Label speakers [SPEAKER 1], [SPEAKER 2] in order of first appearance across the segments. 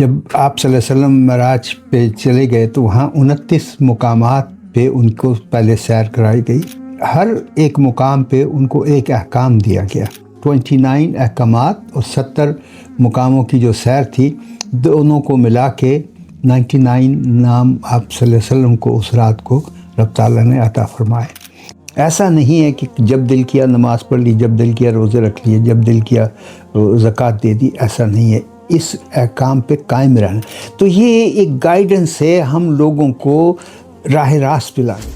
[SPEAKER 1] جب آپ صلی اللہ علیہ وسلم معراج پہ چلے گئے تو وہاں 29 مقامات پہ ان کو پہلے سیر کرائی گئی. ہر ایک مقام پہ ان کو ایک احکام دیا گیا. 29 احکامات اور 70 مقاموں کی جو سیر تھی، دونوں کو ملا کے 99 نام آپ صلی اللہ علیہ وسلم کو اس رات کو رب تعالیٰ نے عطا فرمائے. ایسا نہیں ہے کہ جب دل کیا نماز پڑھ لی، جب دل کیا روزے رکھ لیے، جب دل کیا زکوٰۃ دے دی. ایسا نہیں ہے، اس احکام پہ قائم رہنا. تو یہ ایک گائیڈنس ہے ہم لوگوں کو راہ راست پہ لانے.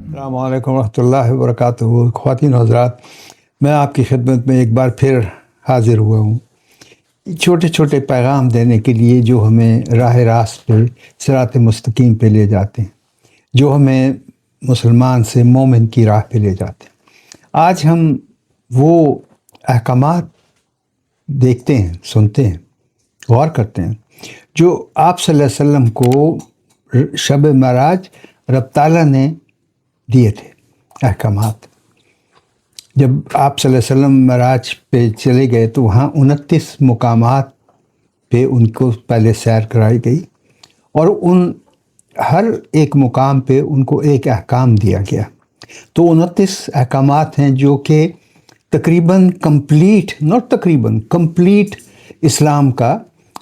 [SPEAKER 1] السلام علیکم ورحمۃ اللہ وبرکاتہ. خواتین و حضرات، میں آپ کی خدمت میں ایک بار پھر حاضر ہوا ہوں، چھوٹے چھوٹے پیغام دینے کے لیے جو ہمیں راہ راست پہ، صراط مستقیم پہ لے جاتے ہیں، جو ہمیں مسلمان سے مومن کی راہ پہ لے جاتے ہیں. آج ہم وہ احکامات دیکھتے ہیں، سنتے ہیں، غور کرتے ہیں جو آپ صلی اللہ علیہ وسلم کو شب معراج رب تعالیٰ نے دیے تھے. احکامات جب آپ صلی اللہ علیہ وسلم معراج پہ چلے گئے تو وہاں 29 مقامات پہ ان کو پہلے سیر کرائی گئی، اور ان ہر ایک مقام پہ ان کو ایک احکام دیا گیا. تو 29 احکامات ہیں جو کہ تقریباً کمپلیٹ اسلام کا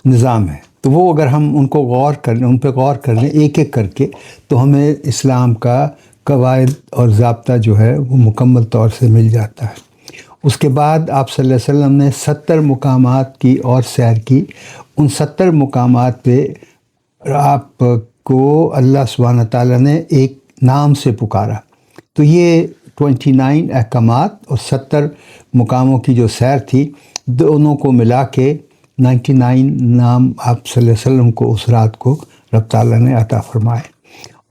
[SPEAKER 1] نظام ہے. تو وہ اگر ہم ان کو ان پہ غور کر لیں ایک ایک کر کے، تو ہمیں اسلام کا قواعد اور ضابطہ جو ہے وہ مکمل طور سے مل جاتا ہے. اس کے بعد آپ صلی اللہ علیہ وسلم نے 70 مقامات کی اور سیر کی. ان 70 مقامات پہ آپ کو اللہ سبحانہ تعالیٰ نے ایک نام سے پکارا. تو یہ 29 احکامات اور 70 مقاموں کی جو سیر تھی، دونوں کو ملا کے 99 نام آپ صلی اللہ علیہ وسلم کو اس رات کو رب تعالیٰ نے عطا فرمائے.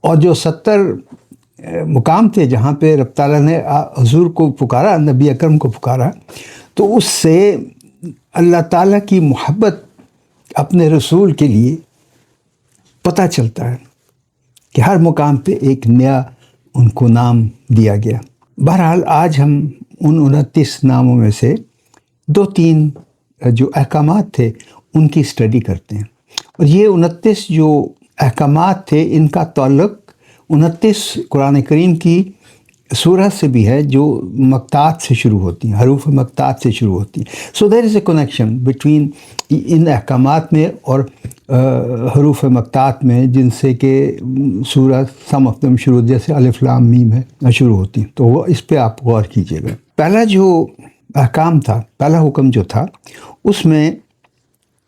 [SPEAKER 1] اور جو 70 مقام تھے جہاں پہ رب تعالیٰ نے حضور کو پکارا، نبی اکرم کو پکارا، تو اس سے اللہ تعالیٰ کی محبت اپنے رسول کے لیے پتہ چلتا ہے کہ ہر مقام پہ ایک نیا ان کو نام دیا گیا. بہرحال آج ہم ان 29 ناموں میں سے 2-3 جو احکامات تھے ان کی اسٹڈی کرتے ہیں. اور یہ 29 جو احکامات تھے، ان کا تعلق 29 قرآن کریم کی سورہ سے بھی ہے جو مقطعات سے شروع ہوتی ہیں، حروف مقطعات سے شروع ہوتی ہیں. سو دیر از اے کنیکشن بٹوین ان احکامات میں اور حروف مقطعات میں، جن سے کہ سورہ سم آف دم شروع، جیسے الف لام میم ہے، شروع ہوتی ہیں. تو وہ اس پہ آپ غور کیجیے گا. پہلا جو احکام تھا، پہلا حکم جو تھا، اس میں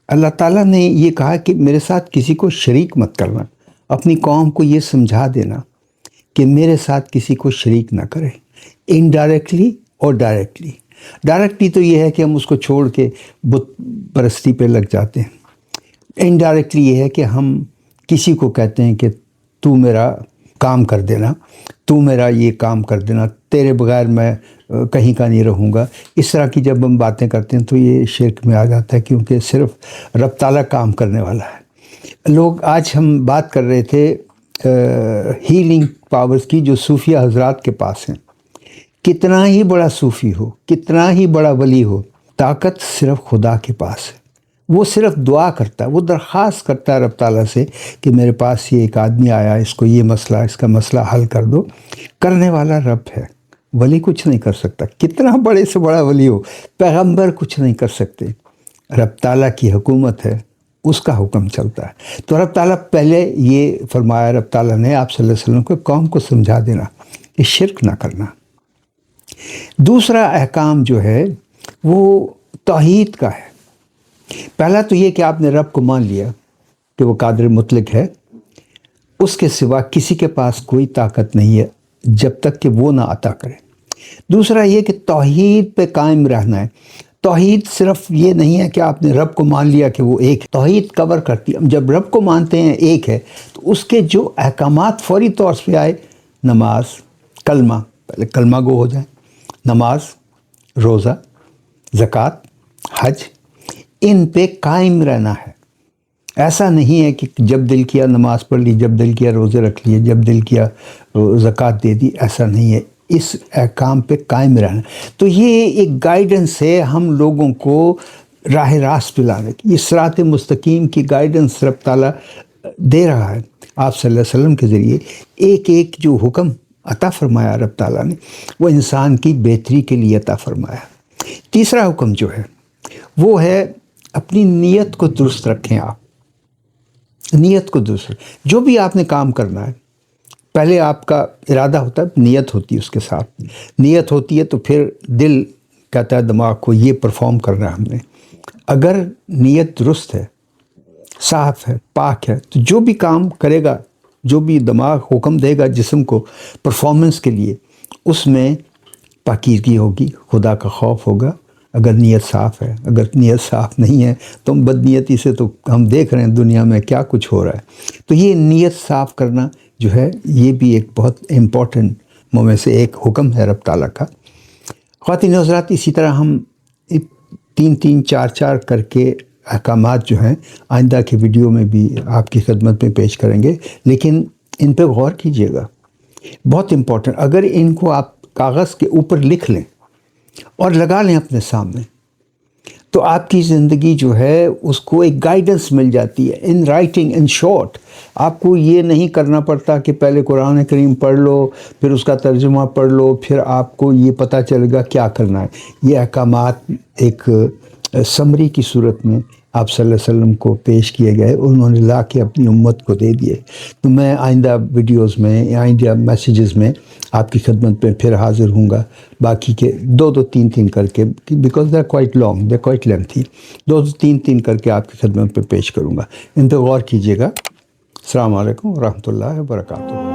[SPEAKER 1] اللہ تعالیٰ نے یہ کہا کہ میرے ساتھ کسی کو شریک مت کرنا. اپنی قوم کو یہ سمجھا دینا کہ میرے ساتھ کسی کو شریک نہ کرے، انڈائریکٹلی اور ڈائریکٹلی. ڈائریکٹلی تو یہ ہے کہ ہم اس کو چھوڑ کے بت پرستی پہ لگ جاتے ہیں. انڈائریکٹلی یہ ہے کہ ہم کسی کو کہتے ہیں کہ تو میرا کام کر دینا، تو میرا یہ کام کر دینا، تیرے بغیر میں کہیں کا نہیں رہوں گا. اس طرح کی جب ہم باتیں کرتے ہیں تو یہ شرک میں آ جاتا ہے، کیونکہ صرف رب تعالیٰ کام کرنے والا ہے. لوگ آج ہم بات کر رہے تھے ہیلنگ پاورز کی جو صوفیہ حضرات کے پاس ہیں. کتنا ہی بڑا صوفی ہو، کتنا ہی بڑا ولی ہو، طاقت صرف خدا کے پاس ہے. وہ صرف دعا کرتا ہے، وہ درخواست کرتا ہے رب تعالیٰ سے کہ میرے پاس یہ ایک آدمی آیا، اس کو یہ مسئلہ، اس کا مسئلہ حل کر دو. کرنے والا رب ہے، ولی کچھ نہیں کر سکتا. کتنا بڑے سے بڑا ولی ہو، پیغمبر کچھ نہیں کر سکتے. رب تعالیٰ کی حکومت ہے، اس کا حکم چلتا ہے. تو رب تعالیٰ پہلے یہ فرمایا، رب تعالیٰ نے آپ صلی اللہ علیہ وسلم کو قوم کو سمجھا دینا کہ شرک نہ کرنا. دوسرا احکام جو ہے وہ توحید کا ہے. پہلا تو یہ کہ آپ نے رب کو مان لیا کہ وہ قادر مطلق ہے، اس کے سوا کسی کے پاس کوئی طاقت نہیں ہے جب تک کہ وہ نہ عطا کرے. دوسرا یہ کہ توحید پہ قائم رہنا ہے. توحید صرف یہ نہیں ہے کہ آپ نے رب کو مان لیا کہ وہ ایک ہے. توحید کور کرتی ہے. جب رب کو مانتے ہیں ایک ہے، تو اس کے جو احکامات فوری طور پہ آئے، نماز، کلمہ، پہلے کلمہ گو ہو جائیں، نماز، روزہ، زکوٰۃ، حج، ان پہ قائم رہنا ہے. ایسا نہیں ہے کہ جب دل کیا نماز پڑھ لی، جب دل کیا روزے رکھ لیے، جب دل کیا زکوٰۃ دے دی. ایسا نہیں ہے. اس احکام پہ قائم رہنا. تو یہ ایک گائیڈنس ہے ہم لوگوں کو راہ راست پہ لانے کی. یہ صراط مستقیم کی گائیڈنس رب تعالیٰ دے رہا ہے آپ صلی اللہ علیہ وسلم کے ذریعے. ایک ایک جو حکم عطا فرمایا رب تعالیٰ نے وہ انسان کی بہتری کے لیے عطا فرمایا. تیسرا حکم جو ہے وہ ہے اپنی نیت کو درست رکھیں. آپ نیت کو درست رکھیں. جو بھی آپ نے کام کرنا ہے پہلے آپ کا ارادہ ہوتا ہے, نیت ہوتی ہے, اس کے ساتھ نیت ہوتی ہے تو پھر دل کہتا ہے دماغ کو یہ پرفارم کرنا ہے ہم نے. اگر نیت درست ہے, صاف ہے, پاک ہے, تو جو بھی کام کرے گا, جو بھی دماغ حکم دے گا جسم کو پرفارمنس کے لیے, اس میں پاکیزگی ہوگی, خدا کا خوف ہوگا. اگر نیت صاف ہے. اگر نیت صاف نہیں ہے تو بدنیتی سے تو ہم دیکھ رہے ہیں دنیا میں کیا کچھ ہو رہا ہے. تو یہ نیت صاف کرنا جو ہے یہ بھی ایک بہت امپورٹنٹ میں سے ایک حکم ہے رب تعالیٰ کا. خواتین و حضرات, اسی طرح ہم 3 4 کر کے احکامات جو ہیں آئندہ کے ویڈیو میں بھی آپ کی خدمت میں پیش کریں گے, لیکن ان پہ غور کیجیے گا, بہت امپورٹنٹ. اگر ان کو آپ کاغذ کے اوپر لکھ لیں اور لگا لیں اپنے سامنے تو آپ کی زندگی جو ہے اس کو ایک گائیڈنس مل جاتی ہے ان رائٹنگ. ان شارٹ آپ کو یہ نہیں کرنا پڑتا کہ پہلے قرآن کریم پڑھ لو, پھر اس کا ترجمہ پڑھ لو, پھر آپ کو یہ پتہ چلے گا کیا کرنا ہے. یہ احکامات ایک سمری کی صورت میں آپ صلی اللہ علیہ وسلم کو پیش کیے گئے, انہوں نے لا کے اپنی امت کو دے دیے. تو میں آئندہ ویڈیوز میں, آئندہ میسیجز میں آپ کی خدمت پہ پھر حاضر ہوں گا, باقی کے 2 3 کر کے, because they are quite long, they are quite lengthy. 2 3 کر کے آپ کی خدمت پہ پیش کروں گا. ان پہ غور کیجیے گا. السلام علیکم ورحمۃ اللہ وبرکاتہ.